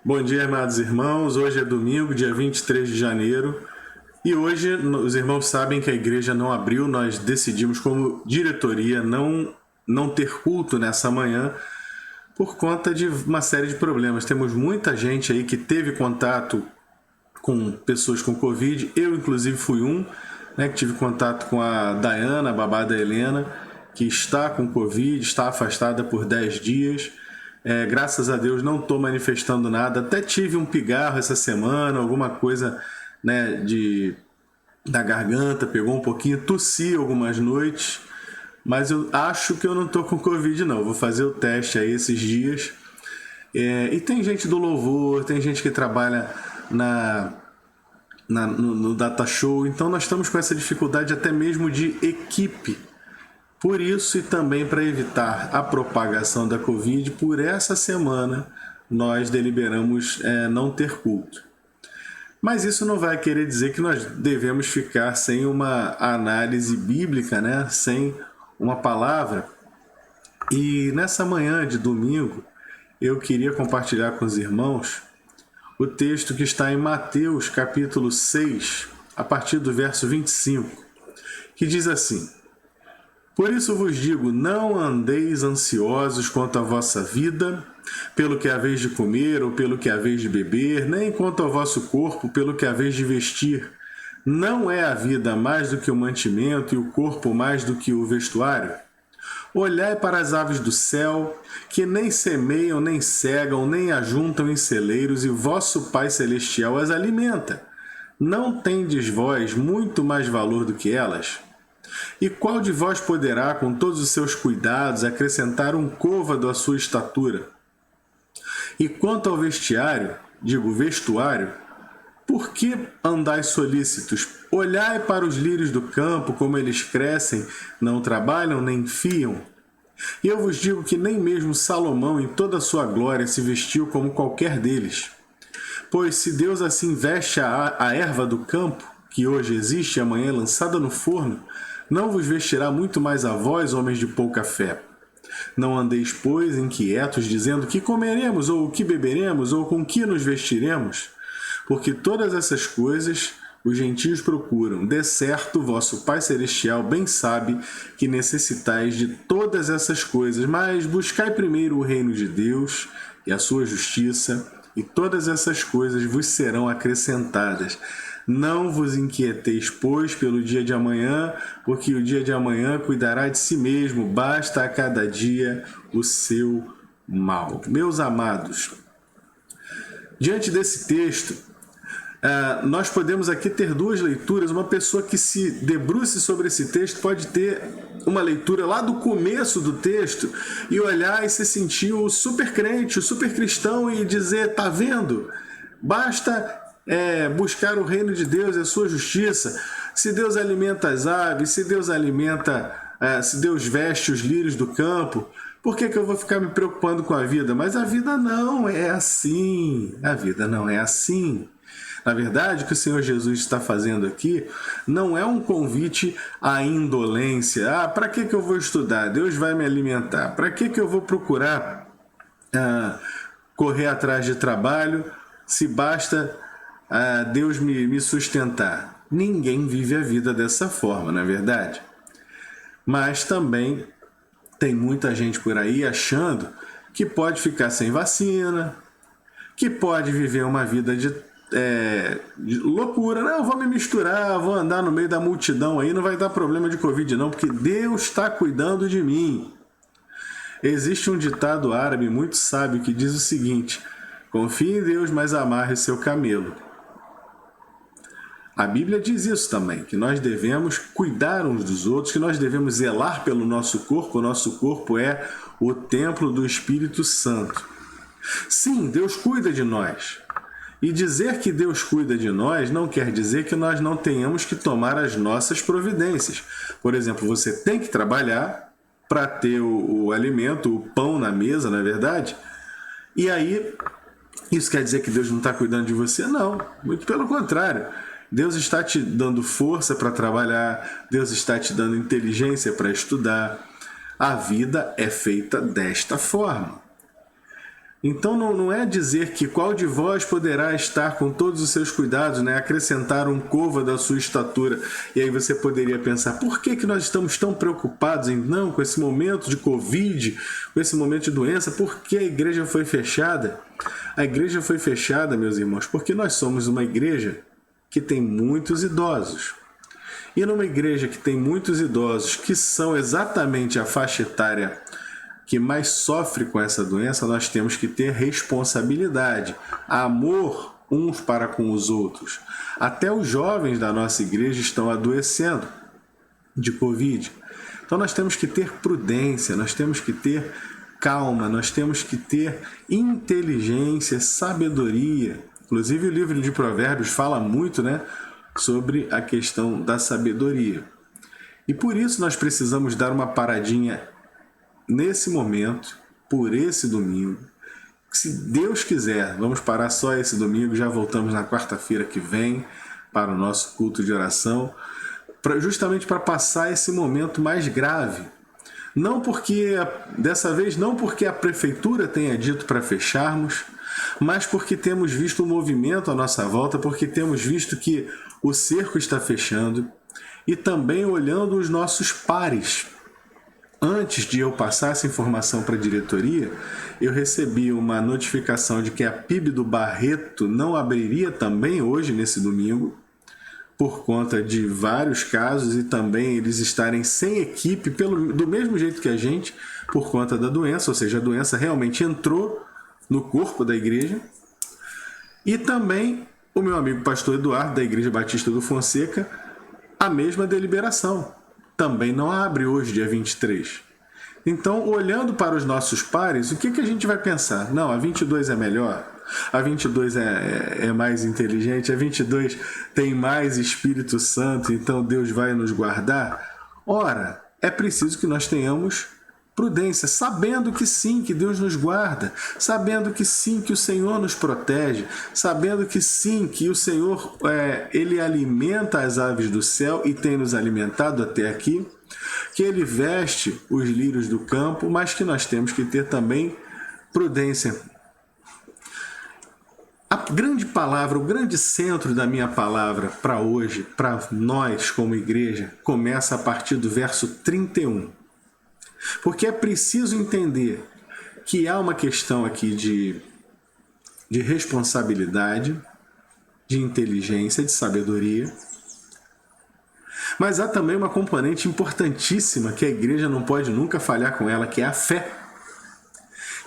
Bom dia, amados irmãos. Hoje é domingo, dia 23 de janeiro. E hoje, os irmãos sabem que a igreja não abriu. Nós decidimos, como diretoria, não ter culto nessa manhã por conta de uma série de problemas. Temos muita gente aí que teve contato com pessoas com Covid. Eu, inclusive, fui que tive contato com a Dayana, a babá da Helena, que está com Covid, está afastada por 10 dias. Graças a Deus não estou manifestando nada. Até tive um pigarro essa semana, alguma coisa, da garganta, pegou um pouquinho, tossi algumas noites, mas eu acho que eu não estou com Covid não. Vou fazer o teste aí esses dias. E tem gente do louvor, tem gente que trabalha no data show, então nós estamos com essa dificuldade até mesmo de equipe. Por isso, e também para evitar a propagação da Covid, por essa semana nós deliberamos não ter culto. Mas isso não vai querer dizer que nós devemos ficar sem uma análise bíblica, sem uma palavra. E nessa manhã de domingo, eu queria compartilhar com os irmãos o texto que está em Mateus capítulo 6, a partir do verso 25, que diz assim: Por isso vos digo, não andeis ansiosos quanto à vossa vida, pelo que haveis de comer ou pelo que haveis de beber, nem quanto ao vosso corpo, pelo que haveis de vestir. Não é a vida mais do que o mantimento e o corpo mais do que o vestuário? Olhai para as aves do céu, que nem semeiam, nem cegam, nem ajuntam em celeiros, e vosso Pai Celestial as alimenta. Não tendes vós muito mais valor do que elas? E qual de vós poderá, com todos os seus cuidados, acrescentar um côvado à sua estatura? E quanto ao vestuário, por que andais solícitos? Olhai para os lírios do campo, como eles crescem, não trabalham nem fiam. E eu vos digo que nem mesmo Salomão, em toda a sua glória, se vestiu como qualquer deles. Pois se Deus assim veste a erva do campo, que hoje existe e amanhã é lançada no forno, não vos vestirá muito mais a vós, homens de pouca fé. Não andeis, pois, inquietos, dizendo que comeremos, ou o que beberemos, ou com que nos vestiremos, porque todas essas coisas os gentios procuram. De certo, vosso Pai Celestial bem sabe que necessitais de todas essas coisas, mas buscai primeiro o reino de Deus e a sua justiça, e todas essas coisas vos serão acrescentadas. Não vos inquieteis, pois, pelo dia de amanhã, porque o dia de amanhã cuidará de si mesmo, basta a cada dia o seu mal. Meus amados, diante desse texto, nós podemos aqui ter duas leituras. Uma pessoa que se debruce sobre esse texto pode ter uma leitura lá do começo do texto e olhar e se sentir o super crente, o super cristão e dizer, tá vendo? Basta buscar o reino de Deus e a sua justiça. Se Deus alimenta as aves, se Deus veste os lírios do campo, por que eu vou ficar me preocupando com a vida? Mas a vida não é assim. A vida não é assim. Na verdade, o que o Senhor Jesus está fazendo aqui não é um convite à indolência. Para que eu vou estudar? Deus vai me alimentar. Para que eu vou procurar correr atrás de trabalho se basta Deus me sustentar? Ninguém vive a vida dessa forma, não é verdade? Mas também tem muita gente por aí achando que pode ficar sem vacina, que pode viver uma vida de loucura. Não, vou me misturar, vou andar no meio da multidão aí, não vai dar problema de Covid não, porque Deus está cuidando de mim. Existe um ditado árabe muito sábio que diz o seguinte: confie em Deus, mas amarre seu camelo. A Bíblia diz isso também, que nós devemos cuidar uns dos outros, que nós devemos zelar pelo nosso corpo. O nosso corpo é o templo do Espírito Santo. Sim, Deus cuida de nós. E dizer que Deus cuida de nós não quer dizer que nós não tenhamos que tomar as nossas providências. Por exemplo, você tem que trabalhar para ter o alimento, o pão na mesa, não é verdade? E aí, isso quer dizer que Deus não está cuidando de você? Não, muito pelo contrário. Deus está te dando força para trabalhar, Deus está te dando inteligência para estudar. A vida é feita desta forma. Então não é dizer que qual de vós poderá estar com todos os seus cuidados, né? Acrescentar um côvado da sua estatura. E aí você poderia pensar, por que nós estamos tão preocupados não com esse momento de Covid, com esse momento de doença? Por que a igreja foi fechada? A igreja foi fechada, meus irmãos, porque nós somos uma igreja que tem muitos idosos. E numa igreja que tem muitos idosos, que são exatamente a faixa etária que mais sofre com essa doença, nós temos que ter responsabilidade, amor uns para com os outros. Até os jovens da nossa igreja estão adoecendo de Covid. Então nós temos que ter prudência, nós temos que ter calma, nós temos que ter inteligência, sabedoria. Inclusive o livro de Provérbios fala muito, né, sobre a questão da sabedoria. E por isso nós precisamos dar uma paradinha nesse momento, por esse domingo. Se Deus quiser, vamos parar só esse domingo, já voltamos na quarta-feira que vem para o nosso culto de oração, justamente para passar esse momento mais grave. Não porque, dessa vez, não porque a prefeitura tenha dito para fecharmos, mas porque temos visto um movimento à nossa volta, porque temos visto que o cerco está fechando e também olhando os nossos pares. Antes de eu passar essa informação para a diretoria, eu recebi uma notificação de que a PIB do Barreto não abriria também hoje, nesse domingo, por conta de vários casos e também eles estarem sem equipe, do mesmo jeito que a gente, por conta da doença, ou seja, a doença realmente entrou no corpo da igreja. E também o meu amigo pastor Eduardo, da Igreja Batista do Fonseca, a mesma deliberação. Também não abre hoje, dia 23. Então, olhando para os nossos pares, o que a gente vai pensar? Não, a 22 é melhor, a 22 é mais inteligente, a 22 tem mais Espírito Santo, então Deus vai nos guardar? Ora, é preciso que nós tenhamos prudência, sabendo que sim, que Deus nos guarda, sabendo que sim, que o Senhor nos protege, sabendo que sim, que o Senhor ele alimenta as aves do céu e tem nos alimentado até aqui, que ele veste os lírios do campo, mas que nós temos que ter também prudência. A grande palavra, o grande centro da minha palavra para hoje, para nós como igreja, começa a partir do verso 31. Porque é preciso entender que há uma questão aqui de responsabilidade, de inteligência, de sabedoria, mas há também uma componente importantíssima que a igreja não pode nunca falhar com ela, que é a fé.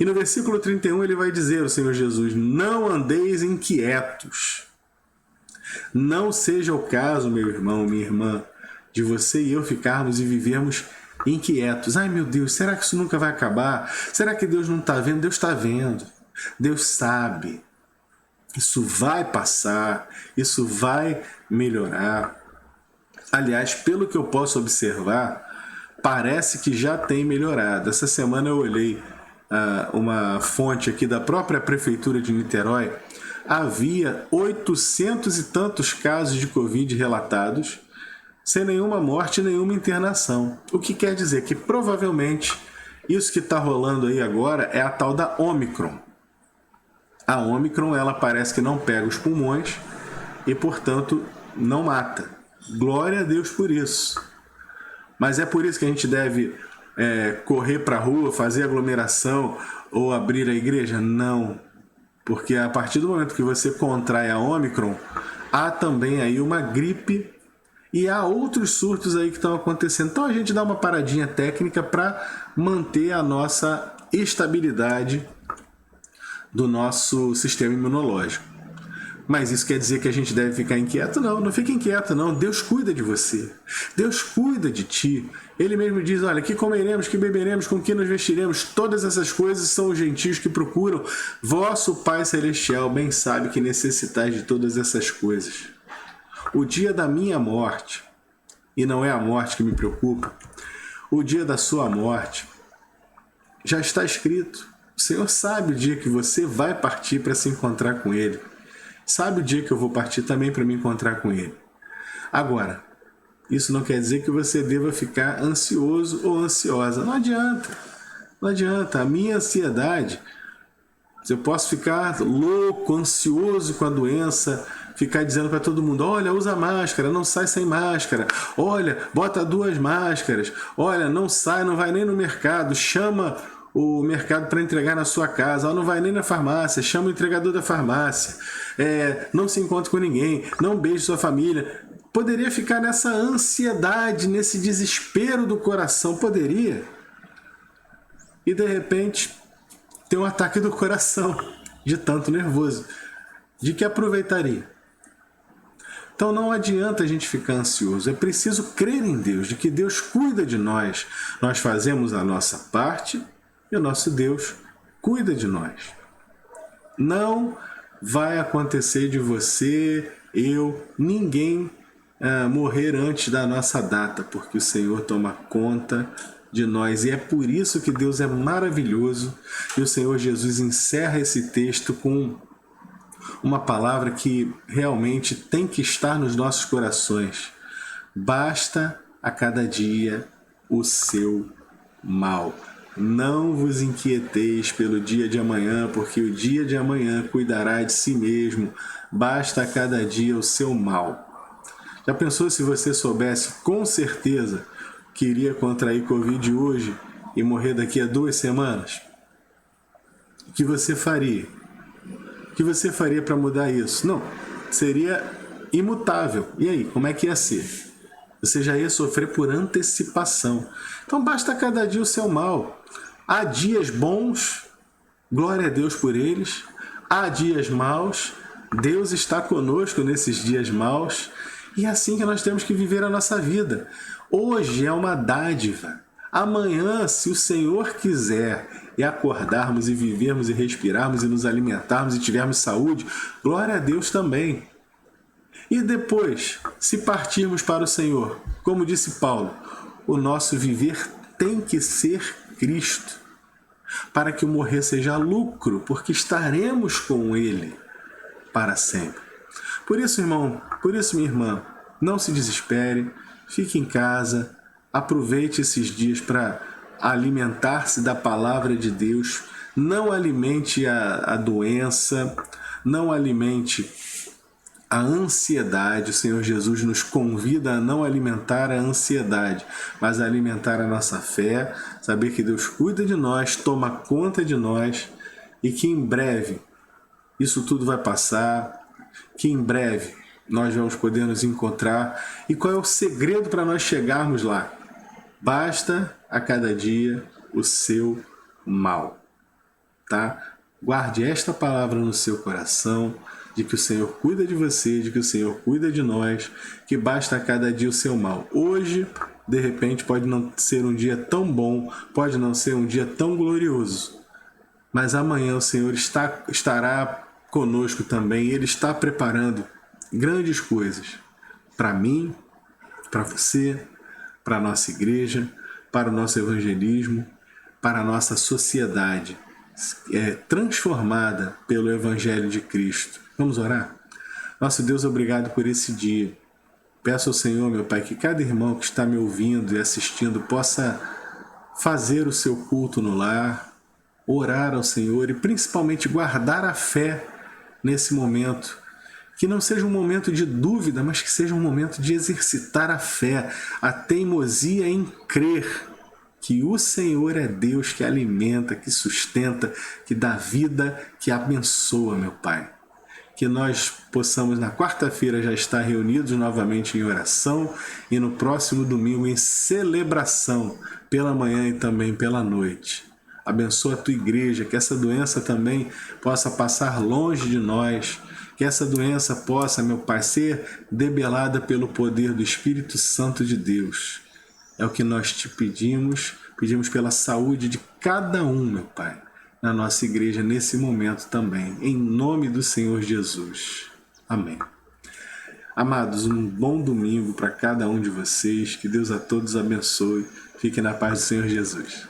E no versículo 31 ele vai dizer, o Senhor Jesus, não andeis inquietos. Não seja o caso, meu irmão, minha irmã, de você e eu ficarmos e vivermos inquietos. Ai meu Deus, será que isso nunca vai acabar? Será que Deus não está vendo? Deus está vendo. Deus sabe. Isso vai passar, isso vai melhorar. Aliás, pelo que eu posso observar, parece que já tem melhorado. Essa semana eu olhei uma fonte aqui da própria Prefeitura de Niterói. Havia 800 e tantos casos de Covid relatados, sem nenhuma morte e nenhuma internação. O que quer dizer que provavelmente isso que está rolando aí agora é a tal da Ômicron. A Ômicron, ela parece que não pega os pulmões e, portanto, não mata. Glória a Deus por isso. Mas é por isso que a gente deve correr para a rua, fazer aglomeração ou abrir a igreja? Não. Porque a partir do momento que você contrai a Ômicron, há também aí uma gripe e há outros surtos aí que estão acontecendo. Então a gente dá uma paradinha técnica para manter a nossa estabilidade do nosso sistema imunológico. Mas isso quer dizer que a gente deve ficar inquieto? Não, não fique inquieto não. Deus cuida de você. Deus cuida de ti. Ele mesmo diz, olha, que comeremos, que beberemos, com que nos vestiremos. Todas essas coisas são os gentios que procuram. Vosso Pai Celestial bem sabe que necessitais de todas essas coisas. O dia da minha morte, e não é a morte que me preocupa, o dia da sua morte já está escrito. O Senhor sabe o dia que você vai partir para se encontrar com Ele. Sabe o dia que eu vou partir também para me encontrar com Ele. Agora, isso não quer dizer que você deva ficar ansioso ou ansiosa. Não adianta. Não adianta. A minha ansiedade Eu posso ficar louco, ansioso com a doença, ficar dizendo para todo mundo: olha, usa máscara, não sai sem máscara, olha, bota 2 máscaras, olha, não sai, não vai nem no mercado, chama o mercado para entregar na sua casa, não vai nem na farmácia, chama o entregador da farmácia, não se encontre com ninguém, não beije sua família. Poderia ficar nessa ansiedade, nesse desespero do coração, poderia. E de repente tem um ataque do coração, de tanto nervoso. De que aproveitaria? Então não adianta a gente ficar ansioso, é preciso crer em Deus, de que Deus cuida de nós. Nós fazemos a nossa parte e o nosso Deus cuida de nós. Não vai acontecer de você, eu, ninguém morrer antes da nossa data, porque o Senhor toma conta de nós. E é por isso que Deus é maravilhoso. E o Senhor Jesus encerra esse texto com uma palavra que realmente tem que estar nos nossos corações. Basta a cada dia o seu mal. Não vos inquieteis pelo dia de amanhã, porque o dia de amanhã cuidará de si mesmo. Basta a cada dia o seu mal. Já pensou se você soubesse com certeza que iria contrair Covid hoje e morrer daqui a 2 semanas? O que você faria? O que você faria para mudar isso? Não, seria imutável. E aí, como é que ia ser? Você já ia sofrer por antecipação. Então basta cada dia o seu mal. Há dias bons, glória a Deus por eles. Há dias maus, Deus está conosco nesses dias maus. E é assim que nós temos que viver a nossa vida. Hoje é uma dádiva. Amanhã, se o Senhor quiser, e acordarmos e vivermos e respirarmos e nos alimentarmos e tivermos saúde, glória a Deus também. E depois, se partirmos para o Senhor, como disse Paulo, o nosso viver tem que ser Cristo, para que o morrer seja lucro, porque estaremos com Ele para sempre. Por isso, irmão, por isso, minha irmã, não se desespere, fique em casa, aproveite esses dias para alimentar-se da palavra de Deus, não alimente a doença, não alimente a ansiedade. O Senhor Jesus nos convida a não alimentar a ansiedade, mas a alimentar a nossa fé, saber que Deus cuida de nós, toma conta de nós e que em breve isso tudo vai passar, que em breve nós vamos poder nos encontrar. E qual é o segredo para nós chegarmos lá? Basta a cada dia o seu mal, tá? Guarde esta palavra no seu coração, de que o Senhor cuida de você, de que o Senhor cuida de nós, que basta a cada dia o seu mal. Hoje, de repente, pode não ser um dia tão bom, pode não ser um dia tão glorioso, mas amanhã o Senhor estará conosco também. Ele está preparando grandes coisas para mim, para você, para a nossa igreja, para o nosso evangelismo, para a nossa sociedade transformada pelo Evangelho de Cristo. Vamos orar? Nosso Deus, obrigado por esse dia. Peço ao Senhor, meu Pai, que cada irmão que está me ouvindo e assistindo possa fazer o seu culto no lar, orar ao Senhor e principalmente guardar a fé nesse momento. Que não seja um momento de dúvida, mas que seja um momento de exercitar a fé, a teimosia em crer que o Senhor é Deus que alimenta, que sustenta, que dá vida, que abençoa, meu Pai. Que nós possamos na quarta-feira já estar reunidos novamente em oração e no próximo domingo em celebração, pela manhã e também pela noite. Abençoa a tua igreja, que essa doença também possa passar longe de nós, que essa doença possa, meu Pai, ser debelada pelo poder do Espírito Santo de Deus. É o que nós te pedimos pela saúde de cada um, meu Pai, na nossa igreja nesse momento também, em nome do Senhor Jesus. Amém. Amados, um bom domingo para cada um de vocês, que Deus a todos abençoe. Fiquem na paz do Senhor Jesus.